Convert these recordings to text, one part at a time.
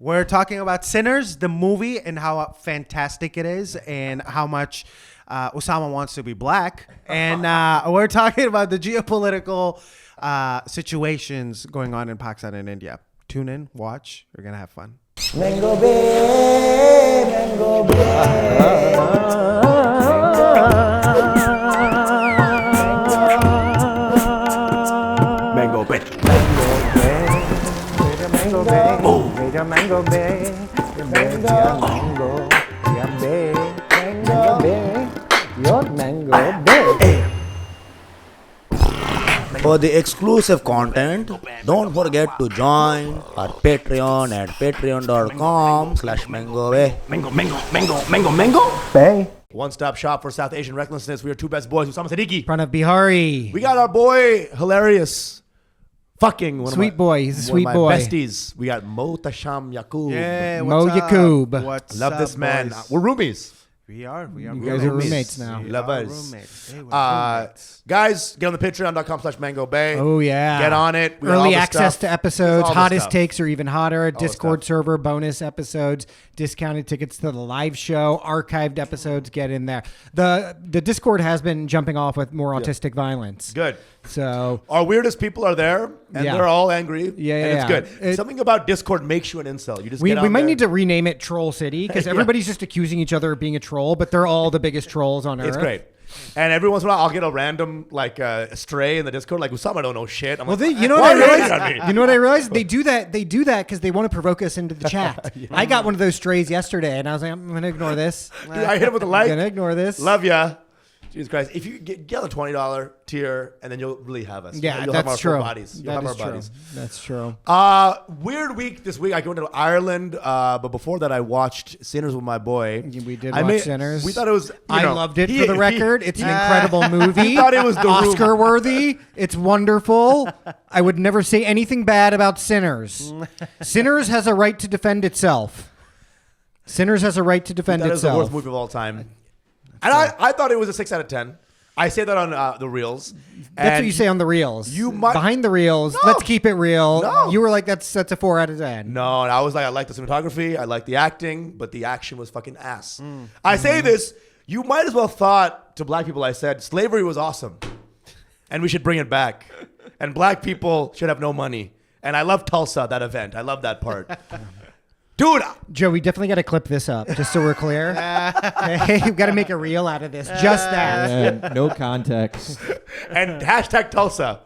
We're talking about Sinners, the movie, and how fantastic it is, and how much Usama wants to be black. And we're talking about the geopolitical situations going on in Pakistan and India. Tune in, watch. You're going to have fun. Mango Bay, Mango Bay. Mango Bay. Mango Bay. Oh. Mango Bay. Mango Bay. Mango Bay. Your Mango Bay. For the exclusive content, don't forget to join our Patreon at patreon.com/mango. Mango. Bay. One-stop shop for South Asian recklessness. We are two best boys. Usama Siddiquee. Pranav Behari. We got our boy, hilarious, fucking one Sweet of my, boy. He's a one sweet of my boy. besties. We got Moe Yaqub. Yeah, Moe what's up? Yaqub. What's Love up, this man. boys? We're roomies. We are. You guys are roommates now. We Love are us. roommates. Hey, we're roommates. Guys, get on the patreon.com/mango bay. Oh, yeah. Get on it. We got all Early the access stuff. to episodes, All the hottest stuff. takes are even hotter, Discord stuff. server, bonus episodes, discounted tickets to the live show, archived episodes, get in there. The Discord has been jumping off with more autistic violence. Good. So Our weirdest people are there, and Yeah. they're all angry. Yeah, and it's yeah. good. Something about Discord makes you an incel. You just we get on might there. need to rename it Troll City because Yeah. everybody's just accusing each other of being a troll, but they're all the biggest trolls on Earth. It's great. And every once in a while, I'll get a random stray in the Discord, like Usama don't know shit. I'm Well, like, you know why what I are you hating on realized? me? You know what I realized? They do that because they want to provoke us into the chat. I got one of those strays yesterday, and I was like, I'm gonna ignore this. Dude, I hit him with a I'm like. gonna ignore this. Love ya. Jesus Christ. If you get on the $20 tier, and then you'll really have us. Yeah, You'll have our that's full true. bodies. You'll That have our is true. bodies. That's true. Weird week this week. I go into Ireland, but before that, I watched Sinners with my boy. We did watch Sinners. We thought it was. I loved it for the record. It's an incredible movie. He thought it was the Oscar worthy. It's wonderful. I would never say anything bad about Sinners. Sinners has a right to defend itself. Sinners has a right to defend That is the itself. worst movie of all time. And I thought it was a 6 out of 10. I say that on the reels. That's And what you say on the reels. You might- behind the reels. No. Let's keep it real. No. You were like, that's a 4 out of 10. No, and I was like, I like the cinematography, I like the acting, but the action was fucking ass. I say this, you might as well thought to black people, I said, slavery was awesome, and we should bring it back, and black people should have no money. And I love Tulsa, that event. I love that part. Dude, Joe, we definitely got to clip this up just so we're clear. Okay, we've got to make a reel out of this. Just that. Yeah, no context. and hashtag Tulsa.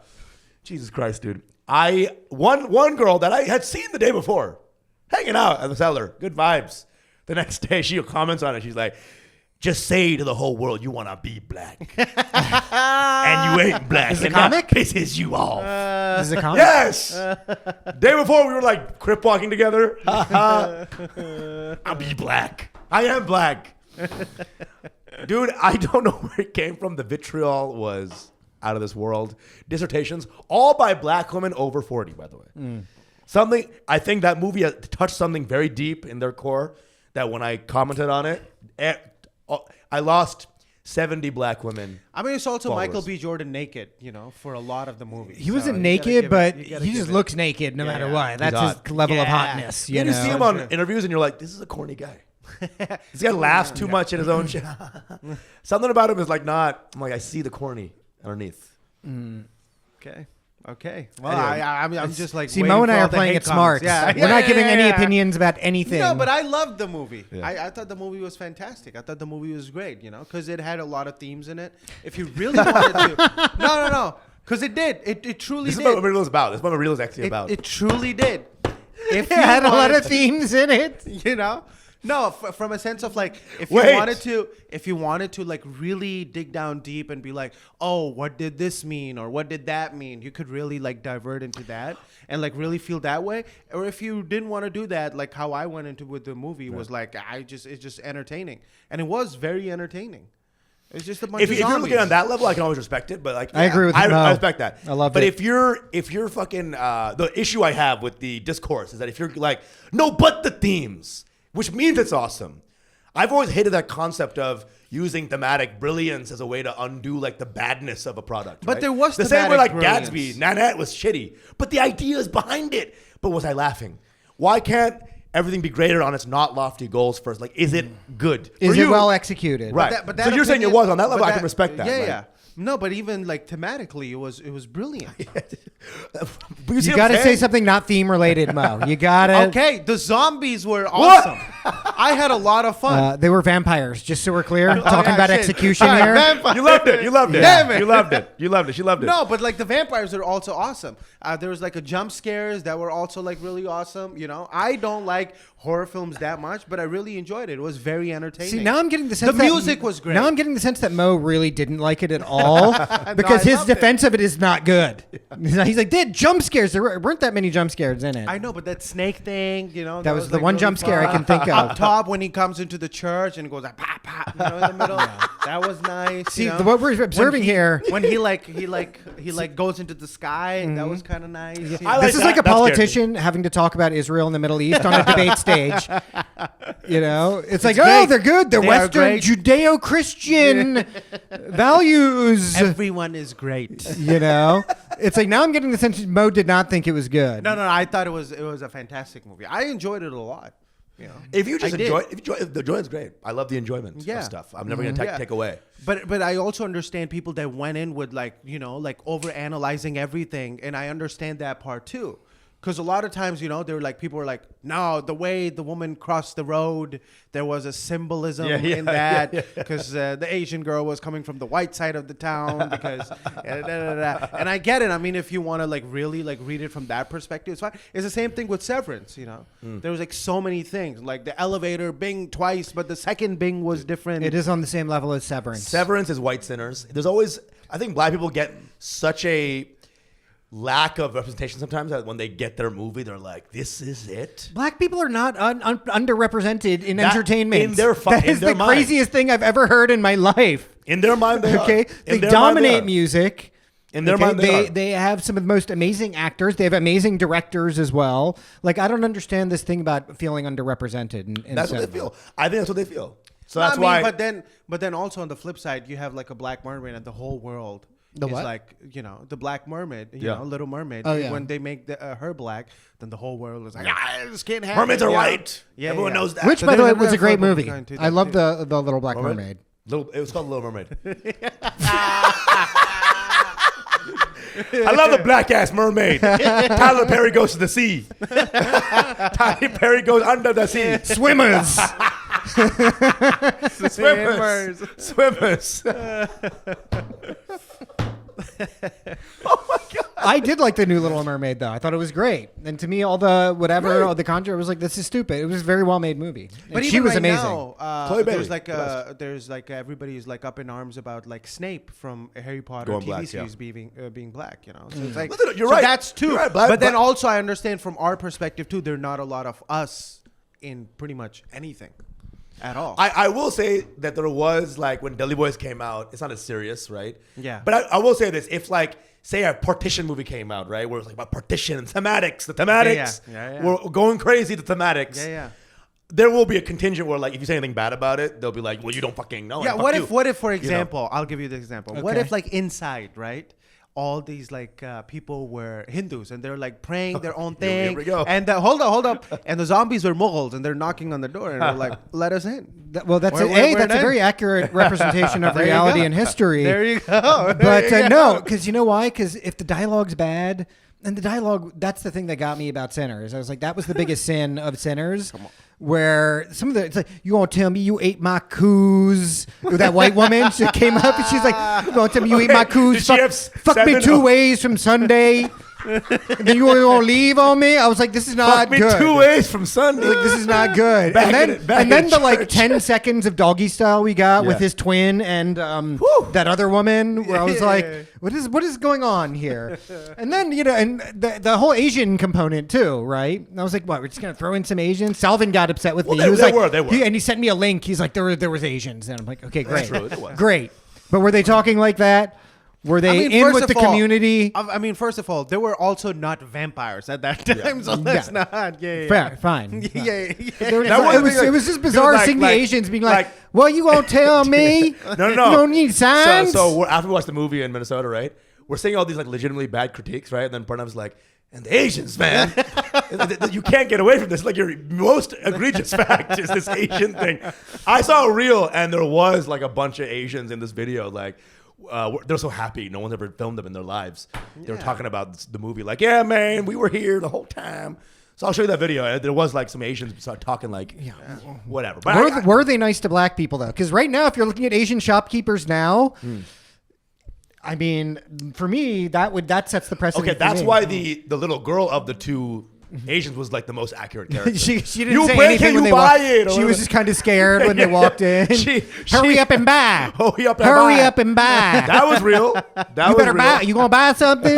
Jesus Christ, dude. One girl that I had seen the day before, hanging out at the cellar, good vibes. The next day, she comments on it. She's like, just say to the whole world you want to be black. And you ain't black. Is it a and that comic? pisses you off. This is a comic. Yes. Day before, we were like crip walking together. I'll be black. I am black. Dude, I don't know where it came from. The vitriol was out of this world. Dissertations, all by black women over 40, by the way. Something, I think that movie has touched something very deep in their core that when I commented on it, I lost 70 black women. I mean, it's also Followers. Michael B. Jordan naked, for a lot of the movie. He So wasn't you naked, gotta give but it- you gotta he give just it. looks naked no matter yeah. what. He's That's hot. his level of Yeah. hotness. You see him on interviews and you're like, this is a corny guy. This guy laughs too much in his own shit. Something about him is like not, I'm like, I see the corny underneath. Okay. Well, Anyway. I'm just like. See, waiting Mo and for I all are the playing hate it smart. comments. We're not giving any yeah. opinions about anything. No, but I loved the movie. Yeah. I thought the movie was fantastic. I thought the movie was great, because it had a lot of themes in it. If you really wanted to. No. Because it did. It truly This is did. what Real is about. This is what Real is actually about. It truly did. If It you had a lot wanted of to- themes in it, No, from a sense of like, if you Wait. wanted to like really dig down deep and be like, oh, what did this mean or what did that mean? You could really like divert into that and like really feel that way. Or if you didn't want to do that, like how I went into with the movie was like, it's just entertaining, and it was very entertaining. It's just a bunch If of you're zombies. looking on that level, I can always respect it. But like, I agree with you. I respect that. I love but it. But if you're fucking, the issue I have with the discourse is that if you're like, no, but the themes, which means it's awesome. I've always hated that concept of using thematic brilliance as a way to undo like the badness of a product. But right? there was the same way like thematic Gatsby, brilliance. Nanette was shitty, but the idea is behind it. But was I laughing? Why can't everything be graded on its not lofty goals first. Like, is it good? Is For it you, well executed? Right. But So you're saying it was on that level. I can respect that. Yeah, right? yeah. No, but even like thematically, it was brilliant. You got to say something not theme related, Mo. You got to. Okay, the zombies were awesome. I had a lot of fun. They were vampires, just so we're clear. Talking yeah, about shit. execution All right, here. vampire- You loved it. You loved it. Damn it. You loved it. You loved it. She loved it. No, but like the vampires are also awesome. There was like a jump scares that were also like really awesome. You know, I don't like horror films that much, but I really enjoyed it. It was very entertaining. See, now I'm getting the sense the that music was great. Now I'm getting the sense that Mo really didn't like it at all because I his loved it. defense of it is not good. He's like, "Did jump scares? There weren't that many jump scares in it." I know, but that snake thing, you know, That was the like, one really jump scare I fun. can think of. Up top when he comes into the church and goes like pop pop, you know, in the middle. That was nice. See, you know? what we're observing here. when he goes into the sky, that was kind of nice. you know? I like This is that. like a That scared me. politician having to talk about Israel and the Middle East on a debate stage. You know, it's like, great. oh, they're good. They're They are Western great. Judeo-Christian values. Everyone is great. You know, it's like now I'm getting the sense that Mo did not think it was good. No, I thought it was a fantastic movie. I enjoyed it a lot. You know, If you just I did. enjoy, if the enjoyment's great. I love the enjoyment Yeah. of stuff. I'm never gonna Yeah. take away. But I also understand people that went in with like, you know, like over analyzing everything, and I understand that part too. Because a lot of times, you know, they were like, people were like, no, the way the woman crossed the road, there was a symbolism in that. Because the Asian girl was coming from the white side of the town. Because, and I get it. I mean, if you want to like really like read it from that perspective, it's fine. It's the same thing with Severance, you know. There was like so many things. Like the elevator bing twice, but the second bing was different. It is on the same level as Severance. Severance is white sinners. There's always, I think black people get such a lack of representation sometimes that when they get their movie, they're like, this is it. Black people are not underrepresented in That- entertainment. in their that is in their the mind. craziest thing I've ever heard in my life. In their mind, they Okay, are. they In their mind, dominate are. music. In their mind, they are. they have some of the most amazing actors. They have amazing directors as well. Like I don't understand this thing about feeling underrepresented. In That's what they cinema. feel. I think that's what they feel. So No, that's I mean, why. but then also on the flip side, you have like a Black Mermaid, and the whole world is what? like, you know, the Black Mermaid, you Yeah. know, Little Mermaid. Oh, yeah. When they make her black, then the whole world is like, this can't happen. Mermaids are you know? white. Yeah, Everyone yeah. knows that. Which, So by the way, there's was a another great film movie. going to I that love too. the Little Black Mermaid. It was called Little Mermaid. I love the black ass mermaid. Tyler Perry goes to the sea. Tyler Perry goes under the sea. Swimmers. Swimmers. Swimmers. Oh my god. I did like the new Little Mermaid though. I thought it was great. And to me, all the whatever, all the conjure, was like, this is stupid. It was a very well made movie. And But she even was right amazing. now, Chloe Bailey, there's like everybody's like up in arms about like Snape from Harry Potter Going TV black, series being black, you know. So it's like Listen, you're so right. That's two. You're right, but- but then but- also I understand from our perspective too. There are not a lot of us in pretty much anything at all. I will say that there was like when Deli Boys came out, it's not as serious, right? Yeah. But I will say this: if like say a partition movie came out, right, where it was like about partition and thematics, the thematics, Yeah. we're going crazy. The thematics, yeah. There will be a contingent where like if you say anything bad about it, they'll be like, well, you don't fucking know. Yeah. and What fuck if you. what if for You know? example, I'll give you the example. What Okay. if like inside, right? All these like people were Hindus and they're like praying their own Here thing. we go. And hold up. And the zombies were Mughals and they're knocking on the door and they're like, let us in. Well, that's We're that's a in. very accurate representation of There you reality go. and history. There you go. But no, because you know why? Because if the dialogue's bad, and the dialogue, that's the thing that got me about Sinners. I was like, that was the biggest sin of Sinners. Where some of the, it's like, you gonna tell me you ate my coos? That white woman, she came up and she's like, you gonna tell me you ate my Did coos? she have Fuck me seven- 2 ways from Sunday. And then you gonna leave on me? I was like, this is not Fuck me good. 2 ways from Sunday. Like, this is not good. Back and in it- back then in the like church. 10 seconds of doggy style we got with Yeah. his twin and that other woman where I was like, what is going on here? And then, you know, and the whole Asian component too, right? And I was like, what, we're just going to throw in some Asians? Salvin got upset with me. Well, He was they like, were. and he sent me a link. He's like, there was Asians. And I'm like, okay, great. true, there was. Great. But were they talking like that? Were they in first with of the all, community? I mean, first of all, they were also not vampires at that time, so that's Yeah. not. Yeah. Fair, fine. Yeah. It was just bizarre like- seeing the like- Asians being like, like- well, you won't tell me? No. You don't need signs? So after we watched the movie in Minnesota, right? We're seeing all these like legitimately bad critiques, right? And then Pranav was like, And the Asians, man, you can't get away from this. Like your most egregious fact is this Asian thing. I saw a reel, and there was like a bunch of Asians in this video. Like they're so happy. No one's ever filmed them in their lives. They were talking about the movie. Like, yeah, man, we were here the whole time. So I'll show you that video. And there was like some Asians start talking like, whatever. But Were they nice to black people though? Because right now, if you're looking at Asian shopkeepers now. I mean, for me, that sets the precedent. Okay, that's why the little girl of the two Asians was like the most accurate character. she didn't you say break anything it, when you they buy walked. it. She was just kind of scared when they walked in. Hurry up and buy. Hurry up and Hurry buy. up and buy. That was real. That You was better real. buy. You gonna buy something?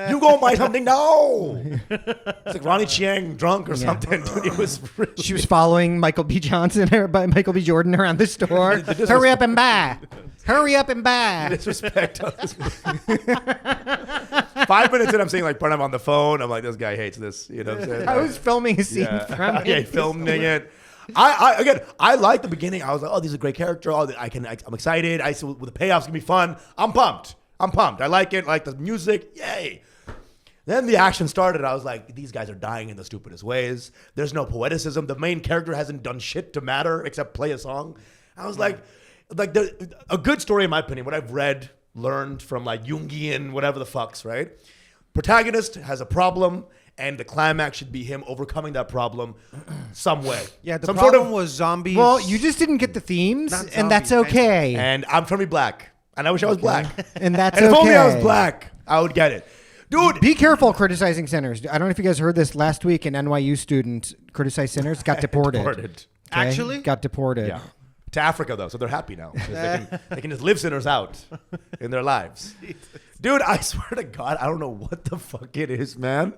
You gonna buy something? No. It's like Ronnie Chiang drunk or something. Dude, it was really She was following Michael B. Johnson or Michael B. Jordan around the store. Hurry up and buy. Hurry up and buy. disrespect. 5 minutes in, I'm seeing like Pranav on the phone. I'm like, this guy hates this. You know what I'm saying? I was filming a scene from Yeah, it. filming it. I like the beginning. I was like, oh, this is a great character. I'm excited. The payoff's gonna be fun. I'm pumped. I like it. I like the music. Yay. Then the action started. I was like, these guys are dying in the stupidest ways. There's no poeticism. The main character hasn't done shit to matter except play a song. I was like a good story in my opinion. What I've read, learned from like Jungian, whatever the fucks, right? Protagonist has a problem. And the climax should be him overcoming that problem some way. Yeah, the Some problem was zombies. Well, you just didn't get the themes, Not and that's zombies, okay. And I'm trying to be black. And I wish I was black. And that's And if okay. only I was black, I would get it. Dude. Be careful criticizing sinners. I don't know if you guys heard this last week. An NYU student criticized sinners, got deported. Deported. Okay? Actually? Got deported. Yeah. To Africa, though, so they're happy now. 'Cause they can just live sinners out in their lives. Dude, I swear to God, I don't know what the fuck it is, man.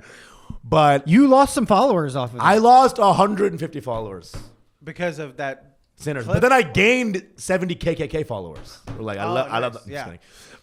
But You lost some followers off of it. I lost 150 follers. because of that. Sinners. clip. But then I gained 70 KKK followers. We're like, I Oh, love nice. that. Yeah.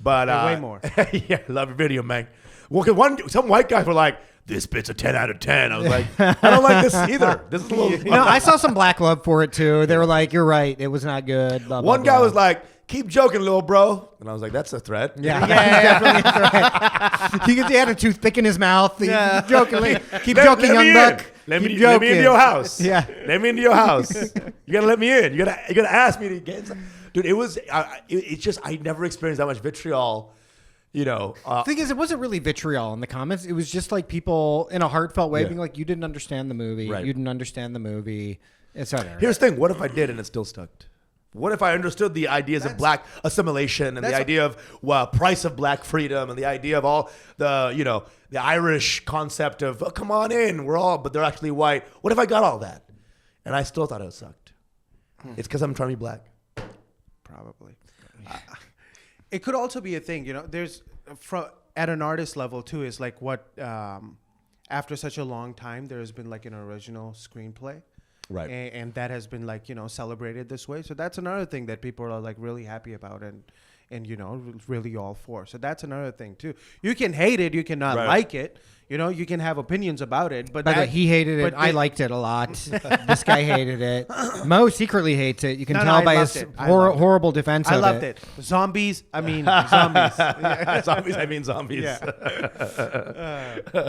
But Way more. yeah, I love your video, man. Well, 'cause some white guys were like, this bit's a 10 out of 10. I was like, I don't like this either. This is a little. No, I saw some black love for it too. They were like, "You're right. It was not good." Blah, blah, One guy blah. was like, keep joking, little bro. And I was like, that's a threat. Yeah, definitely a threat. He had a toothpick in his mouth. He jokingly, keep joking, young me buck. in. Let me Keep into joking. your house. Yeah. Let me into your house. You gotta let me in. You gotta ask me to get inside. Dude, it was. It's just I never experienced that much vitriol. You know. The thing is, it wasn't really vitriol in the comments. It was just like people in a heartfelt way Yeah. being like, "You didn't understand the movie. Right. You didn't understand the movie," etc. Here's the thing. What if I did and it still stuck? What if I understood the ideas of black assimilation and the idea of price of black freedom and the idea of all the the Irish concept of come on in, but they're actually white. What if I got all that and I still thought it sucked? It's because I'm trying to be black. Probably. It could also be a thing, there's at an artist level too, is like what, after such a long time, there has been like an original screenplay. Right. And that has been like, celebrated this way. So that's another thing that people are like really happy about and really all for. So that's another thing too. You can hate it. You cannot like it. You can have opinions about it. But By the way, he hated it. but I liked it a lot. This guy hated it. Mo secretly hates it. You can tell I by loved his it. I loved it. horrible defense I of loved it. it. Zombies. I mean, zombies. Zombies. I mean zombies. Yeah.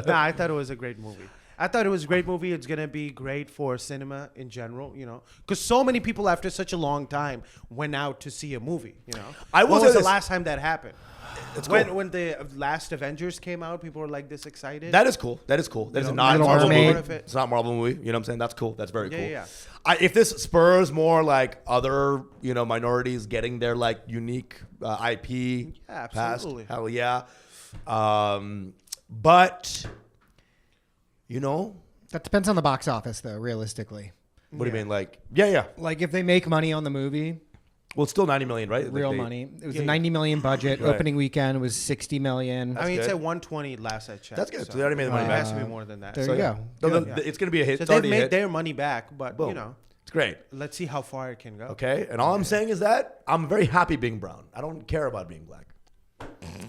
I thought it was a great movie. It's going to be great for cinema in general, because so many people after such a long time went out to see a movie, I will When say was the this. last time that happened? It's when cool. when the last Avengers came out, people were like this excited. That is cool. That is cool. That is a know, non Little Marvel Mermaid. movie. It's not a Marvel movie. You know what I'm saying? That's cool. That's very cool. Yeah. If this spurs more like other, minorities getting their like unique IP Yeah, absolutely. past, hell yeah. But, That depends on the box office, though. Realistically, what do you mean? Like, yeah. like if they make money on the movie, Well, it's still 90 million, right? real Like money. It was Yeah, a 90 million budget. Right. Opening weekend was 60 million. I mean, it's good. at 120 last I checked. That's good. So they already made the money It back. has to be more than that. There So, you yeah. go. No, Yeah. it's going to be a hit. so It's they've already a made hit. their money back, but, Boom. It's great. let's see how far it can go. Okay. And all I'm saying is that I'm very happy being brown. I don't care about being black.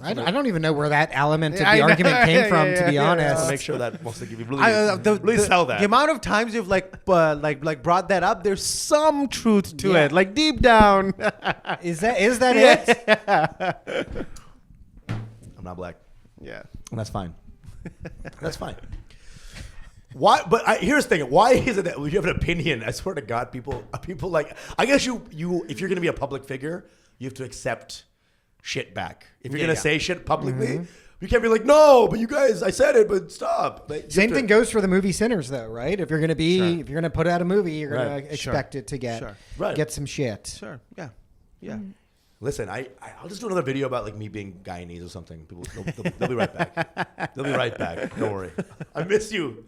I don't even know where that element of I the know. argument came Yeah, from, yeah, to be yeah, honest. So make sure that once they give you really sell that. The amount of times you've like brought that up, there's some truth to Yeah. it, like deep down. Is that it? I'm not black. Yeah. And that's fine. That's fine. Why? But here's the thing. Why is it that when you have an opinion, I swear to God, people like, I guess you if you're going to be a public figure, you have to accept shit back. If you're going to say shit publicly, you can't be like, no, but you guys, I said it, but stop. Like, Same thing goes for the movie Sinners, though, right? If you're going to if you're going to put out a movie, you're going to expect it to get some shit. Sure. Yeah. Yeah. Listen, I'll just do another video about like me being Guyanese or something. People, they'll be right back. They'll be right back. Don't worry. I miss you,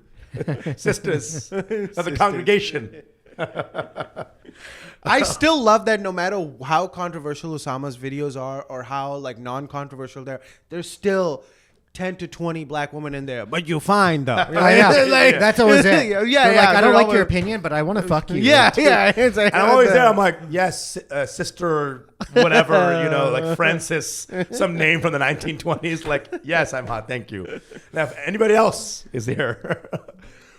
sisters of the congregation. I still love that no matter how controversial Usama's videos are or how like non-controversial there's still 10 to 20 black women in there, but you find though. That's always it. Yeah, I don't like your opinion, but I want to fuck you. Yeah. And I'm always there. I'm like, yes, sister, whatever, like Francis, some name from the 1920s. Like, yes, I'm hot. Thank you. Now, if anybody else is here,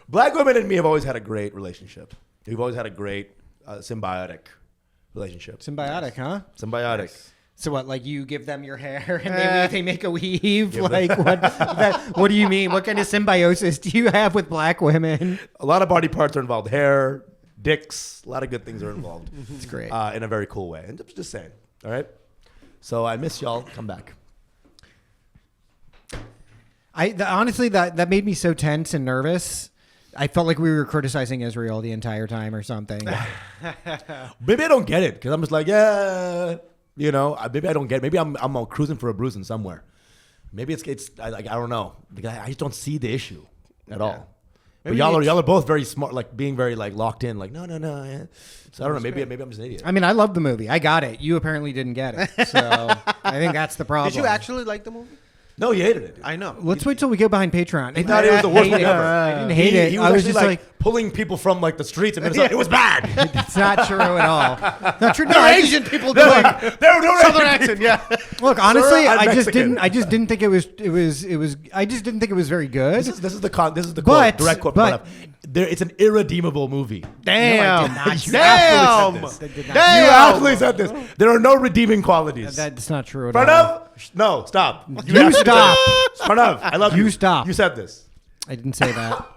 black women and me have always had a great relationship. We've always had a great symbiotic relationship. Symbiotic, huh? Symbiotic. Nice. So what? Like you give them your hair and they make a weave? Like what do you mean? What kind of symbiosis do you have with black women? A lot of body parts are involved. Hair, dicks, a lot of good things are involved. It's great. In a very cool way. And just saying. All right. So I miss y'all. Come back. Honestly, that made me so tense and nervous. I felt like we were criticizing Israel the entire time or something. Maybe I don't get it because I'm just like, yeah. Maybe I don't get it. Maybe I'm cruising for a bruising somewhere. Maybe I don't know. I just don't see the issue at all. But y'all are both very smart, like being very like locked in, like no. Yeah. So I don't know. Maybe I'm just an idiot. I mean, I love the movie. I got it. You apparently didn't get it. So I think that's the problem. Did you actually like the movie? No, he hated it. I know. Let's wait till we go behind Patreon. He thought it was the worst one ever. I didn't hate it. He I was actually, just like pulling people from like the streets and it was bad. it's not true at all. Not true. No, Asian people doing Southern accent. Yeah. Look, honestly, Sir, I'm I just Mexican. didn't think it was. I just didn't think it was very good. This is the quote, direct quote. But it's an irredeemable movie. Damn. No, I did not. Damn. Did not. Damn. You absolutely said this. There are no redeeming qualities. That's not true at all. Pranav, no, stop. You stop. Pranav, I love you. You stop. You said this. I didn't say that.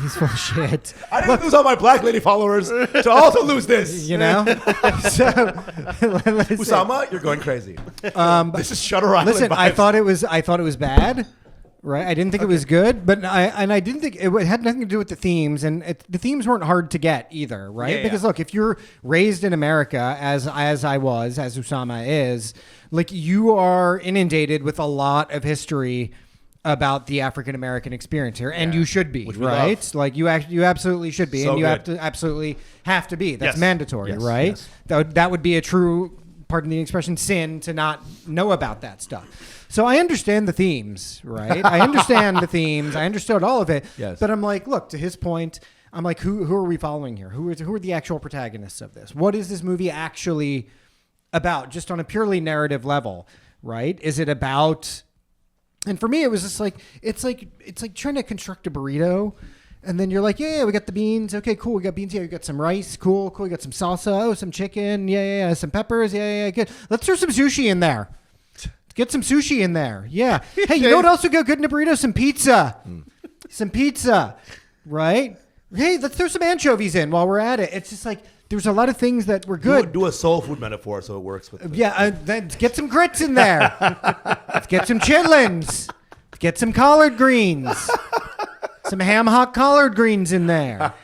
He's full of shit. I didn't lose all my black lady followers to also lose this. So Usama, you're going crazy. This is Shutter Island. Listen, vibes. I thought it was bad. Right, I didn't think it was good, but I didn't think it had nothing to do with the themes, and the themes weren't hard to get either, right? Because look, if you're raised in America, as I was, as Usama is, like you are inundated with a lot of history about the African American experience here, and you should be, right? Love. Like you absolutely should be, So and you good. absolutely have to be. That's Yes. mandatory, Yes. right? Yes. That would be a true, pardon the expression, sin to not know about that stuff. So I understand the themes, right? I understand the themes. I understood all of it. Yes. But I'm like, look, to his point, I'm like, who are we following here? Who are the actual protagonists of this? What is this movie actually about? Just on a purely narrative level, right? Is it about? And for me, it was just like it's like trying to construct a burrito. And then you're like, yeah, we got the beans. Okay, cool. We got beans. Yeah, we got some rice. Cool. We got some salsa. Oh, some chicken. Yeah. Some peppers. Yeah. Good. Let's throw some sushi in there. Get some sushi in there. Yeah. Hey, you know what else would go good in a burrito? Some pizza. Some pizza. Right? Hey, let's throw some anchovies in while we're at it. It's just like there's a lot of things that were good. Do a soul food metaphor so it works with. Then get some grits in there. Let's get some chitlins. Get some collard greens. Some ham hock collard greens in there.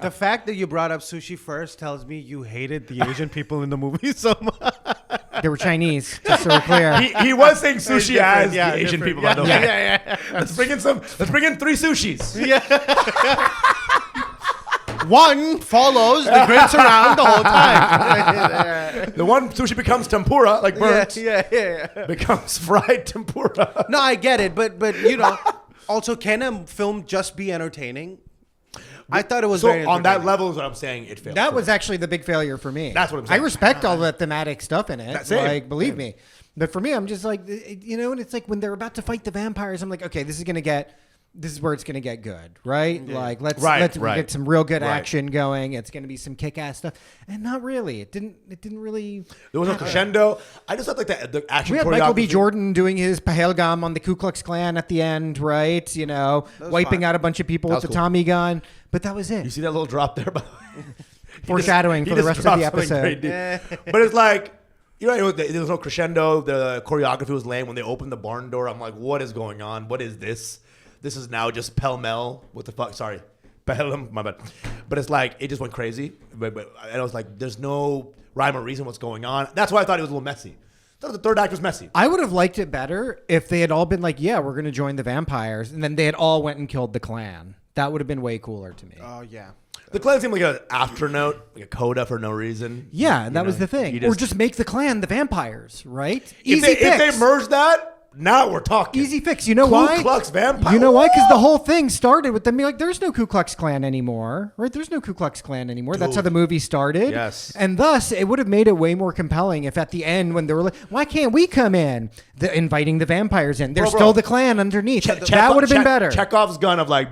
The fact that you brought up sushi first tells me you hated the Asian people in the movie so much. They were Chinese, just so we're clear. He was saying sushi as the Asian different. people. I know that. Yeah. Let's bring in 3 sushis. One follows the grits around the whole time. The one sushi becomes tempura, like burnt. Yeah. Becomes fried tempura. No, I get it, but also, can a film just be entertaining? I thought it was very on that entertaining. level is what I'm saying. It failed. That was actually the big failure for me. That's what I'm saying. I respect all the thematic stuff in it. Same. Believe me. But for me, I'm just like, and it's like when they're about to fight the vampires, I'm like, okay, this is going to get this is where it's going to get good, right? Like let's Right, let's right. get some real good Right. action going. It's going to be some kick-ass stuff, and not really. It didn't really. There was no crescendo. I just thought like the action We had choreography. Michael B. Jordan doing his Pahalgam on the Ku Klux Klan at the end, right? You know, wiping fine. out a bunch of people That with the was cool. Tommy gun, but that was You it. see that little drop there? By the way? Foreshadowing He for the just rest of the dropped something episode. great, dude. But it's like, you know, there was no crescendo. The choreography was lame. When they opened the barn door, I'm like, what is going on? What is this? This is now just pell-mell. What the fuck? Sorry. Pahalgam, my bad. But it's like, it just went crazy. But I was like, there's no rhyme or reason what's going on. That's why I thought it was a little messy. I thought the third act was messy. I would have liked it better if they had all been like, yeah, we're going to join the vampires. And then they had all went and killed the Klan. That would have been way cooler to me. Oh yeah. The Klan seemed like an afternote, like a coda for no reason. Yeah, You that was know, the thing. you Or just make the Klan the vampires, right? if they merge that, now we're talking. Easy fix. You know Ku why? Klux vampire. You know why? Because the whole thing started with them being like, there's no Ku Klux Klan anymore, right? There's no Ku Klux Klan anymore. That's how the movie started. Yes. And thus, it would have made it way more compelling if at the end, when they were like, why can't we come in? Inviting the vampires in. There's Bro. still the Klan underneath. That would have been better. Chekhov's gun of like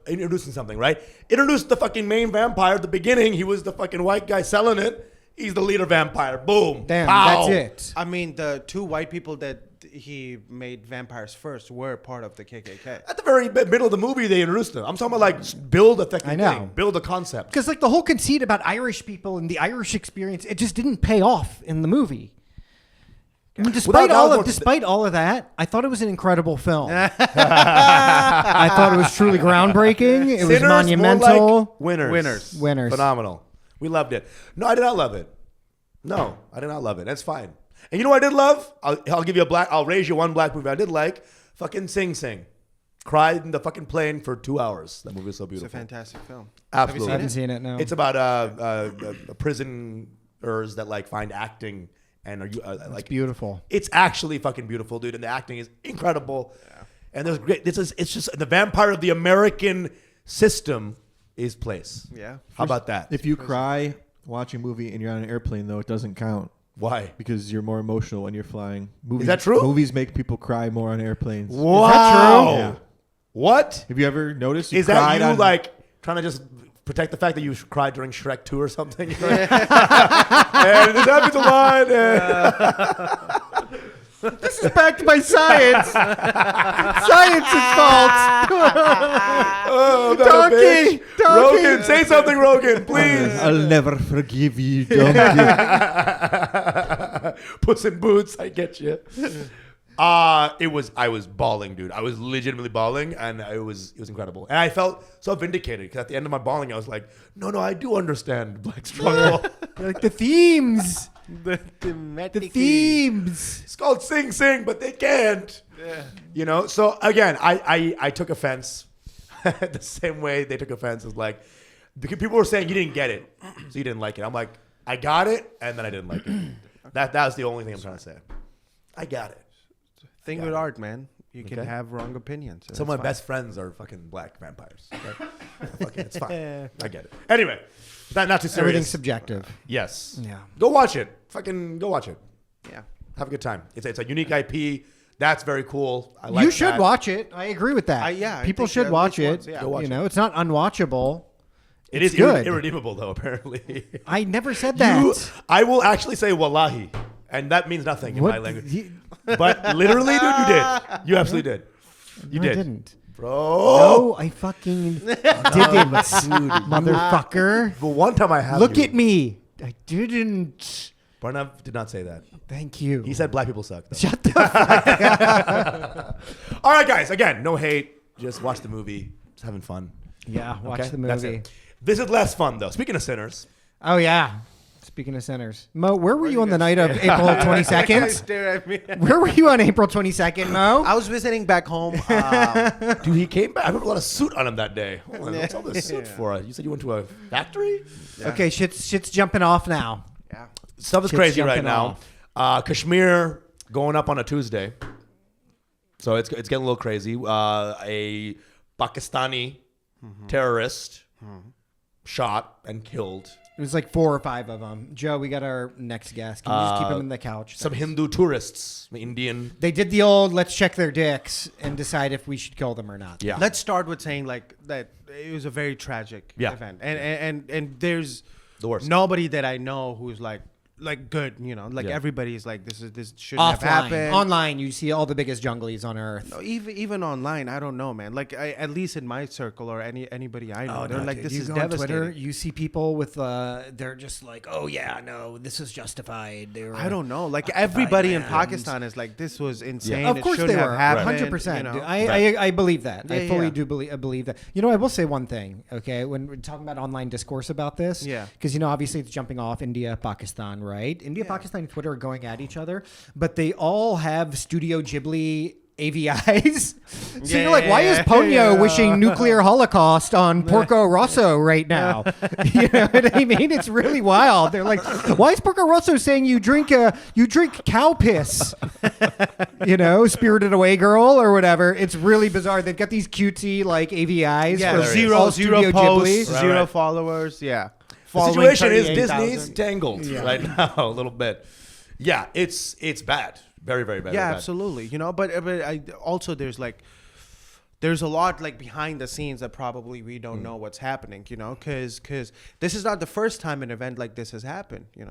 introducing something, right? Introduced the fucking main vampire at the beginning. He was the fucking white guy selling it. He's the leader vampire. Boom. Damn, Pow. that's it. I mean, the two white people that he made vampires first were part of the KKK. At the very middle of the movie, they introduced them. I'm talking about like build a fucking I know. thing. Build a concept. Because like the whole conceit about Irish people and the Irish experience, it just didn't pay off in the movie. I mean, despite all of that, I thought it was an incredible film. I thought it was truly groundbreaking. It was Sinners, monumental. more like winners. Winners. Phenomenal. We loved it. No, I did not love it. No, I did not love it. That's fine. And you know what I did love? I'll give you I'll raise you one black movie I did like. Fucking Sing Sing. Cried in the fucking plane for 2 hours. That movie was so It's beautiful. a fantastic film. Absolutely. I haven't seen it, no. It's about prisoners that like find acting and are you like beautiful. It's actually fucking beautiful, dude, and the acting is incredible. Yeah. And there's great. It's just the vampire of the American system is place. Yeah. How about that? If you cry watching a movie and you're on an airplane, though, it doesn't count Why? because you're more emotional when you're flying. Movies, Is that true? Movies make people cry more on airplanes. Wow. Is that true? Yeah. What? Have you ever noticed? Is that cried you on- like trying to just protect the fact that you cried during Shrek 2 or something? You're like, and this happens a lot. This is backed by science. Science's fault. Oh, I'm not a Donkey! bitch. Donkey! Rogan, say something, Rogan, please. I'll never forgive you, donkey. Puss in Boots, I get you. I was bawling, dude. I was legitimately bawling, and it was incredible. And I felt so vindicated because at the end of my bawling, I was like, no, I do understand black struggle. Like the themes. The The themes. It's called Sing Sing, but they can't. Yeah. You know. So again, I took offense the same way they took offense. Is like because people were saying you didn't get it, so you didn't like it. I'm like, I got it, and then I didn't like it. That was the only thing I'm trying to say. I got it. Thing with art, man. You can Okay. have wrong opinions. Some of my best friends are fucking black vampires. Okay? Fucking, it's fine. I get it. Anyway, not too serious. Everything's subjective. Yes. Yeah. Go watch it. Fucking go watch it. Yeah. Have a good time. It's a unique IP. That's very cool. I like You should that. watch it. I agree with that. Yeah, I People think should at watch least it. once, yeah. Go watch You it. know, it's not unwatchable. It It's is good. irredeemable though, apparently. I never said that. I will actually say wallahi, and that means nothing in What? my language. But literally, dude, you did. You absolutely did. You No, did. I didn't. Bro. No, I fucking didn't, motherfucker. But one time I have Look you. at me. I didn't. Pranav did not say that. Thank you. He said black people suck. Though. Shut the fuck. All right, guys. Again, no hate. Just watch the movie. Just having fun. Yeah, watch Okay? the That's movie. it. This is less fun, though. Speaking of sinners. Oh, yeah. Speaking of sinners. Mo, where were you on the night of April You 22nd? stare at me. Where were you on April 22nd, Mo? I was visiting back home. Dude, he came back. I put a lot of suit on him that day. Hold on, what's all this suit for? You said you went to a factory? Okay, shit's jumping off now. Yeah. Stuff is Shit's crazy right jumping now. Kashmir going up on a Tuesday. So it's getting a little crazy. A Pakistani terrorist shot and killed. It was like 4 or 5 of them. Joe, we got our next guest. Can you just keep him in the couch? Some Thanks. Hindu tourists, Indian. They did the old let's check their dicks and decide if we should kill them or not. Yeah. Let's start with saying like that it was a very tragic event, and there's The worst. nobody that I know who's like good, everybody's like this shouldn't have Offline. happened. Online, you see all the biggest junglies on earth. No, even online, I don't know, man. Like at least in my circle or anybody I know, they're like, dude, this you is go on devastating. Twitter, you see people with they're just like, oh yeah, no, this is justified. They were, I don't know. Like everybody in man. Pakistan is like, this was insane. Of It course shouldn't they have were. happened. 100%. You know? Dude. I believe that. Yeah, I fully yeah. do believe that. You know, I will say one thing, okay? When we're talking about online discourse about this, Yeah. because, obviously it's jumping off India, Pakistan, right? India, Pakistan, and Twitter are going at each other, but they all have Studio Ghibli AVIs. So you're like, why is Ponyo wishing nuclear holocaust on Porco Rosso right now? You know what I mean? It's really wild. They're like, why is Porco Rosso saying you drink cow piss? Spirited Away Girl or whatever. It's really bizarre. They've got these cutesy like AVIs. Yeah, for zero all Studio posts, Ghibli. zero Right. followers. Yeah. The Following situation is 38,000. Disney's tangled right now a little bit. Yeah, it's bad. Very, very bad. Yeah, very bad. absolutely. But I also there's a lot like behind the scenes that probably we don't know what's happening, because this is not the first time an event like this has happened, in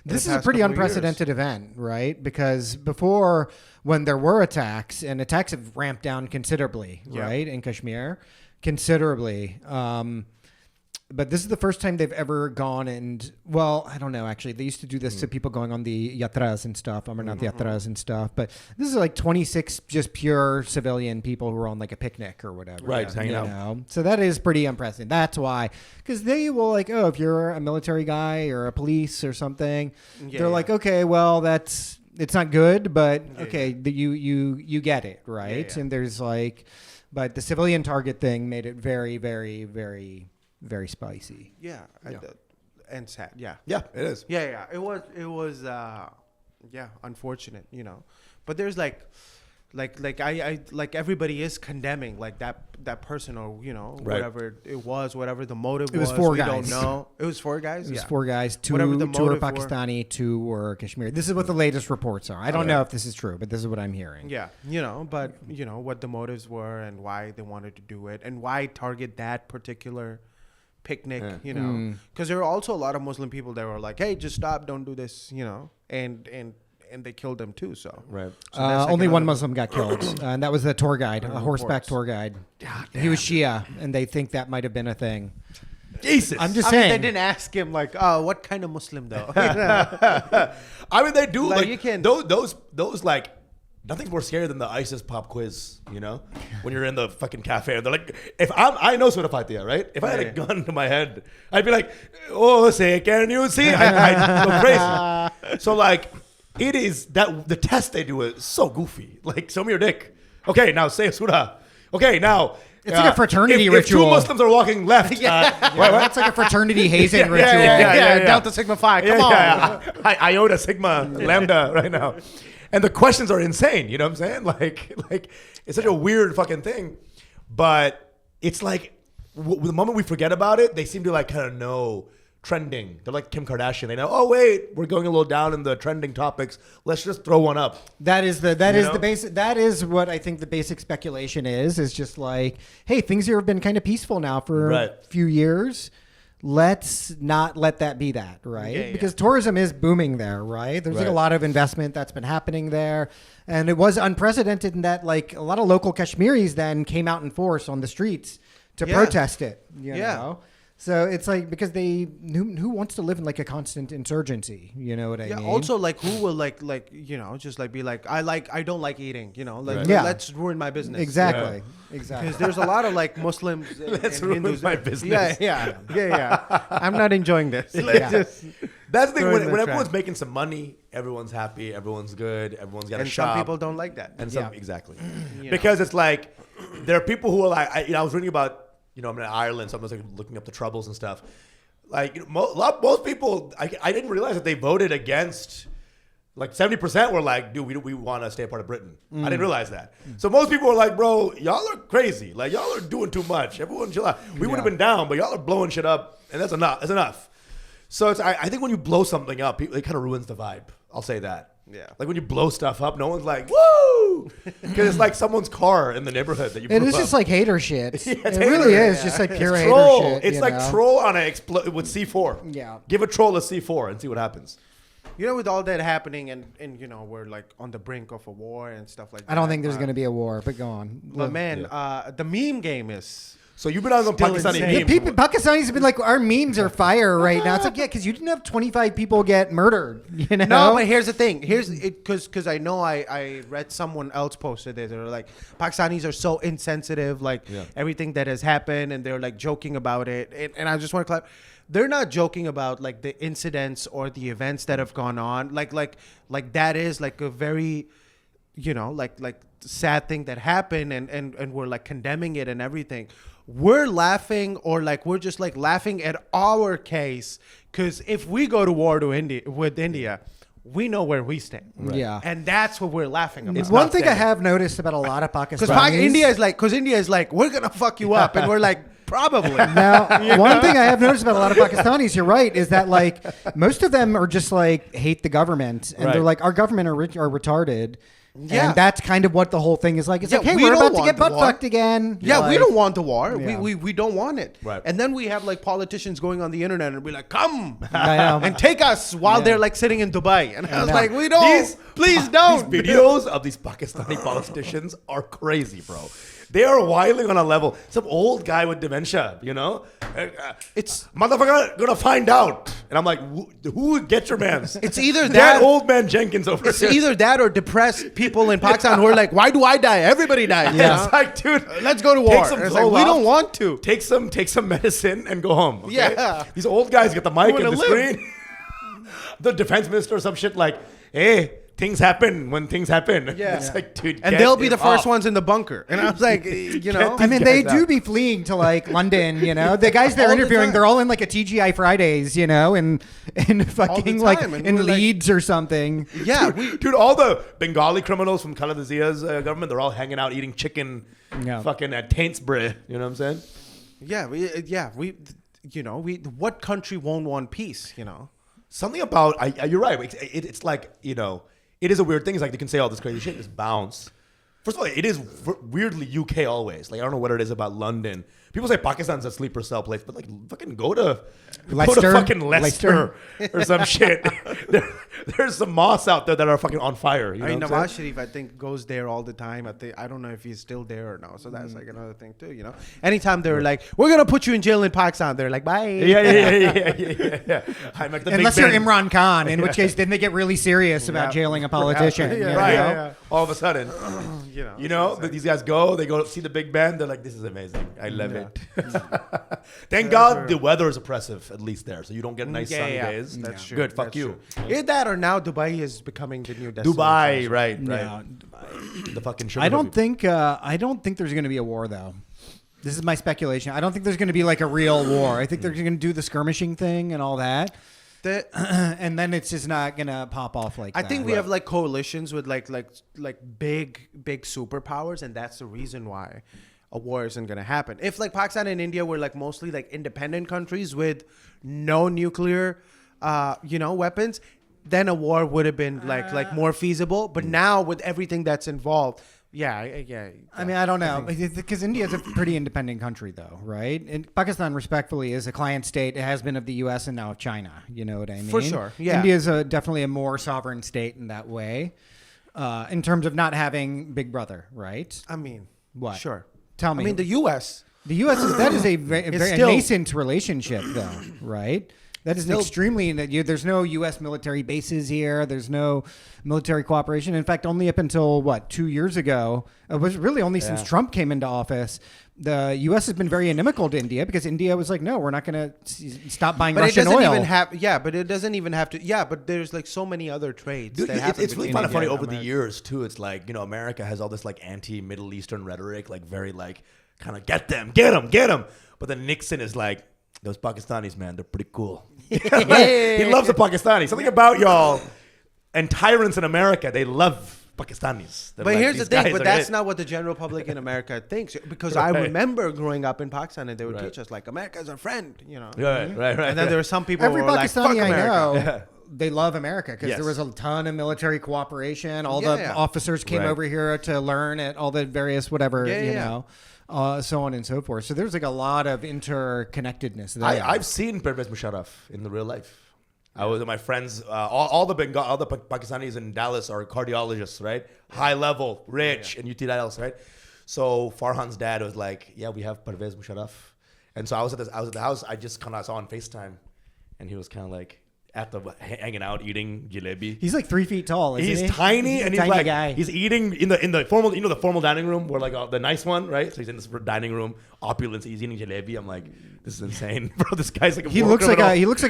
This the is a past pretty couple of unprecedented event, right? Because before, when there were attacks, and attacks have ramped down considerably, Yeah. right, in Kashmir, considerably. But this is the first time they've ever gone and, well, I don't know, actually. They used to do this to people going on the yatras and stuff, Amarnath yatras and stuff. But this is like 26 just pure civilian people who were on like a picnic or whatever. Right, just hanging out. Know? So that is pretty unprecedented. That's why. Because they will like, oh, if you're a military guy or a police or something, Yeah, they're like, okay, well, it's not good, but okay, you get it, right? Yeah. And there's like, but the civilian target thing made it very, very, very, very spicy. years. And sad. Yeah. Yeah, it is. Yeah. It was unfortunate, But there's like I like everybody is condemning like that person or whatever it was, whatever the motive was. It was 4 we guys. don't know. It was 4 guys. It was 4 guys. Two Whatever the were motive were. Pakistani, 2 were Kashmir. This is what the latest reports are. I don't know if this is true, but this is what I'm hearing. Yeah, but what the motives were and why they wanted to do it and why target that particular picnic, because there were also a lot of Muslim people that were like, hey, just stop, don't do this, and they killed them too. So Right. So that's like Only one another- Muslim got killed, and that was the tour guide, a horseback tour guide. He was Shia, and they think that might have been a thing. Jesus. I'm just I mean, saying. they didn't ask him like, oh, what kind of Muslim though? I mean, they do Like, like you can- those like nothing's more scary than the ISIS pop quiz. When you're in the fucking cafe and they're like, I know Surafatiya, right? If I had a gun to my head, I'd be like, oh, say, can you see? I'd go crazy. So like, it is that the test they do is so goofy. Like, show me your dick. Okay, now say a surah. Okay, now. It's like a fraternity if ritual. 2 Muslims are walking left, That's like a fraternity hazing ritual. yeah. Delta Sigma Phi, come on. Iota, Sigma, Lambda right now. And the questions are insane. You know what I'm saying? Like it's such a weird fucking thing. But it's like the moment we forget about it, they seem to like kind of know trending. They're like Kim Kardashian. They know, oh, wait, we're going a little down in the trending topics. Let's just throw one up. That is the basic. That is what I think the basic speculation is just like, hey, things here have been kind of peaceful now for a few years. Let's not let that be that, right? Yeah. Because tourism is booming there, right? There's like a lot of investment that's been happening there. And it was unprecedented in that like a lot of local Kashmiris then came out in force on the streets to protest it, you know? So it's like, because who wants to live in like a constant insurgency? You know what I mean? Also, like, who will just like be like, I don't like eating, let's ruin my business. Exactly. Because there's a lot of like Muslims Let's and ruin Hindus. my business. Yeah. I'm not enjoying this. Let's just That's the thing. throw it When in the everyone's trash. making some money, everyone's happy, everyone's good, everyone's got a And shop. some people don't like that. And some, Yeah. exactly. You Because it's like, there are people who are like, I was reading about, I'm in Ireland, so I was like looking up the Troubles and stuff. Like, most people, I didn't realize that they voted against Like 70% were like, dude, we want to stay a part of Britain. I didn't realize that. So most people were like, bro, y'all are crazy. Like y'all are doing too much. Everyone chill out. We would have been down, but y'all are blowing shit up, and that's enough. That's enough. So I think when you blow something up, it kind of ruins the vibe. I'll say that. Yeah. Like when you blow stuff up, no one's like, woo! Because it's like someone's car in the neighborhood that you It blew is up. just like hater shit. Yeah, it it's really hater. is just like pure hater troll. shit. It's you like know? troll on with C4. Yeah. Give a troll a C4 and see what happens. You know, with all that happening and you know, we're like on the brink of a war and stuff like that. I don't think there's going to be a war, but go on. But man, the meme game is... So you've been on some Still Pakistani insane. memes. People, Pakistanis have been like, our memes are fire right now. It's like, yeah, because you didn't have 25 people get murdered. You know? No, but here's the thing. Here's it because I know I read someone else posted this. They were like, Pakistanis are so insensitive, like everything that has happened, and they're like joking about it. And I just want to clarify, they're not joking about like the incidents or the events that have gone on. Like that is like a very, you know, like sad thing that happened, and we're like condemning it and everything. We're laughing, or like we're just like laughing at our case, because if we go to war with India, we know where we stand. Yeah. And that's what we're laughing about. It's one thing I have noticed about a lot of Pakistanis. Because India is like, we're gonna fuck you up, and we're like, probably. Now, one thing I have noticed about a lot of Pakistanis, you're right, is that like most of them are just like hate the government, and they're like, our government are retarded. Yeah. And that's kind of what the whole thing is like. It's like, hey, we we're don't about to want get the butt war. fucked again. Yeah, Like, we don't want the war. Yeah. We don't want it. Right. And then we have like politicians going on the internet and be like, come I know. and take us while they're like sitting in Dubai. And I was like, we don't. These- Please don't. These videos of these Pakistani politicians are crazy, bro. They are wilding on a level. Some old guy with dementia, you know? It's motherfucker gonna find out. And I'm like, who get your mans? It's either that that old man Jenkins over It's here. either that or depressed people in Pakistan who are like, why do I die? Everybody dies. you know? It's like, dude, Let's go to war. take some And it's like, we Zoloft, don't want to. Take some medicine and go home. Okay? Yeah. These old guys get the mic We and wanna the live. screen. The defense minister or some shit like, hey, things happen when things happen. Yeah. It's like, dude, And get they'll be him the first off. ones in the bunker. And I was like, you know. I mean, These they guys do out. be fleeing to like London, you know. The guys they're All the interviewing, time. they're all in like a TGI Fridays, you know, and fucking like time, and in we're like- Leeds or something. Yeah, Dude, all the Bengali criminals from Khaled Zia's government, they're all hanging out eating chicken Yeah. fucking at Taintsbury. You know what I'm saying? what country won't want peace, you know? Something about, you're right. It's like, you know, it is a weird thing. It's like they can say all this crazy shit and just bounce. First of all, it is weirdly UK always. Like, I don't know what it is about London. People say Pakistan's a sleeper cell place, but like, fucking go to Leicester? fucking Leicester or some shit. There's some mosques out there that are fucking on fire. You know I mean, what I'm Nawaz saying? Sharif, I think, goes there all the time. I don't know if he's still there or no. So that's like another thing too, you know. Anytime they're like, "We're gonna put you in jail in Pakistan," they're like, "Bye." Yeah. I'm like the Unless Big you're Ben. Imran Khan, in which case then they get really serious about jailing a politician. you Right. know? All of a sudden, You know. these guys they go see the Big Ben. They're like, this is amazing. I love it. Thank God the weather is oppressive, at least there. So you don't get nice sunny days. That's true. Good. Fuck That's you. true. Either that or now Dubai is becoming the new destination. Dubai, right. Yeah. The fucking sugar I don't baby. think there's going to be a war though. This is my speculation. I don't think there's going to be like a real war. I think they're going to do the skirmishing thing and all that. And then it's just not going to pop off like I that. think we have like coalitions with like big superpowers, and that's the reason why a war isn't gonna happen. If like Pakistan and India were like mostly like independent countries with no nuclear, weapons, then a war would have been like more feasible. But now with everything that's involved, yeah. I mean, I don't know, because India is a pretty independent country, though, right? And Pakistan, respectfully, is a client state. It has been of the U.S. and now of China. You know what I mean? For sure, yeah. India is definitely a more sovereign state in that way, in terms of not having Big Brother, right? I mean, What? Sure. Tell me. I mean, the U.S. The U.S. is a very still- nascent relationship, though, right? That is Still- extremely. There's no U.S. military bases here. There's no military cooperation. In fact, only up until 2 years ago, it was really only since Trump came into office, the U.S. has been very inimical to India because India was like, no, we're not going to stop buying But Russian it doesn't oil. even have. Yeah, but it doesn't even have to. Yeah, but there's like so many other trades Dude, that happen. it's really between kind of funny India over and the America. years too. It's like, America has all this like anti-Middle Eastern rhetoric, like very like kind of get them. But then Nixon is like, those Pakistanis, man, they're pretty cool. He loves the Pakistanis. Something about y'all And tyrants in America, they love Pakistanis. They're But like, here's the "These thing, guys but are that's it." not what the general public in America thinks. Because I remember growing up in Pakistan and they would Right. teach us like America's our friend, you know. Right. And then there were some people Every who were like, fuck Pakistani I America. know, they love America because Yes. there was a ton of military cooperation. All Yeah, the yeah. officers came Right. over here to learn at all the various whatever, Yeah, you yeah. know, so on and so forth. So there's like a lot of interconnectedness there. I've seen Pervez Musharraf in the real life. I was with my friends. All the Pakistanis in Dallas are cardiologists, right? High level, rich, and UT Dallas, right? So Farhan's dad was like, "Yeah, we have Pervez Musharraf," and so I was at the house. I just kind of saw on FaceTime, and he was kind of like hanging out, eating jalebi. He's like 3 feet tall. Isn't He's he? tiny, a and he's tiny like guy. he's eating in the formal, the formal dining room where like the nice one, right? So he's in this dining room, opulence. He's eating jalebi. I'm like, this is insane, bro. This guy's like He looks like a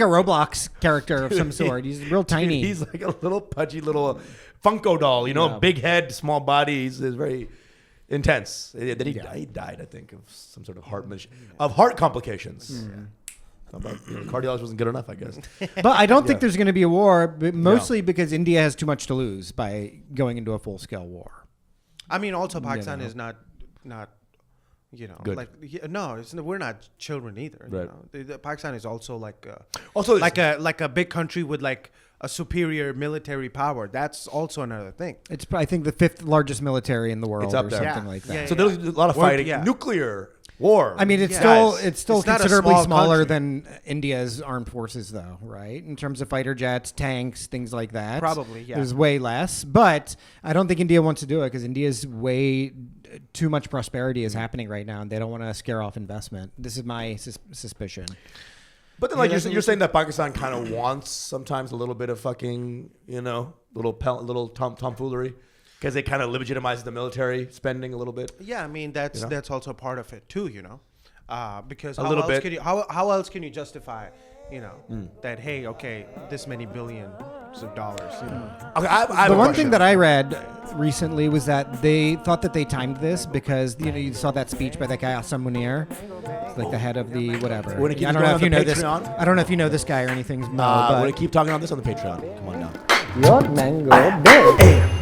Roblox character of some sort. He's real tiny. He's like a little pudgy little Funko doll, you know, Yeah. big head, small body. He's very intense. Then he died, I think, of some sort of heart complications. Yeah. But, cardiologist wasn't good enough, I guess. But I don't think there's going to be a war, but mostly because India has too much to lose by going into a full scale war. I mean, also Pakistan know. is not, you know, Good. like no, we're not children either. Right. You know? Pakistan is also like Also, like a big country with like a superior military power. That's also another thing. It's, I think, the 5th largest military in the world It's up or there. something Yeah. like that. Yeah, So there's a lot of fighting. Yeah. Nuclear war. I mean, it's Yeah. still Guys, it's still it's not a considerably small smaller country. than India's armed forces, though, right? In terms of fighter jets, tanks, things like that. Probably, yeah. There's way less, but I don't think India wants to do it because India's way too much prosperity is happening right now, and they don't want to scare off investment. This is my suspicion. But then, like you're saying that Pakistan kind of wants sometimes a little bit of fucking, you know, little tomfoolery, because it kind of legitimizes the military spending a little bit. Yeah, I mean that's You know? that's also part of it too, you know, because A how little else bit. can you how else can you justify, you know, that hey, okay, this many billions of dollars, you know? Okay, I have The a one question. thing that I read recently was that they thought that they timed this because you saw that speech by that guy Assam Munir, like the head of the whatever. We're gonna keep I don't going know on if you the know this. Patreon. I don't know if you know this guy or anything. No, we're but gonna keep talking on this on the Patreon. Come on now. Your mango day.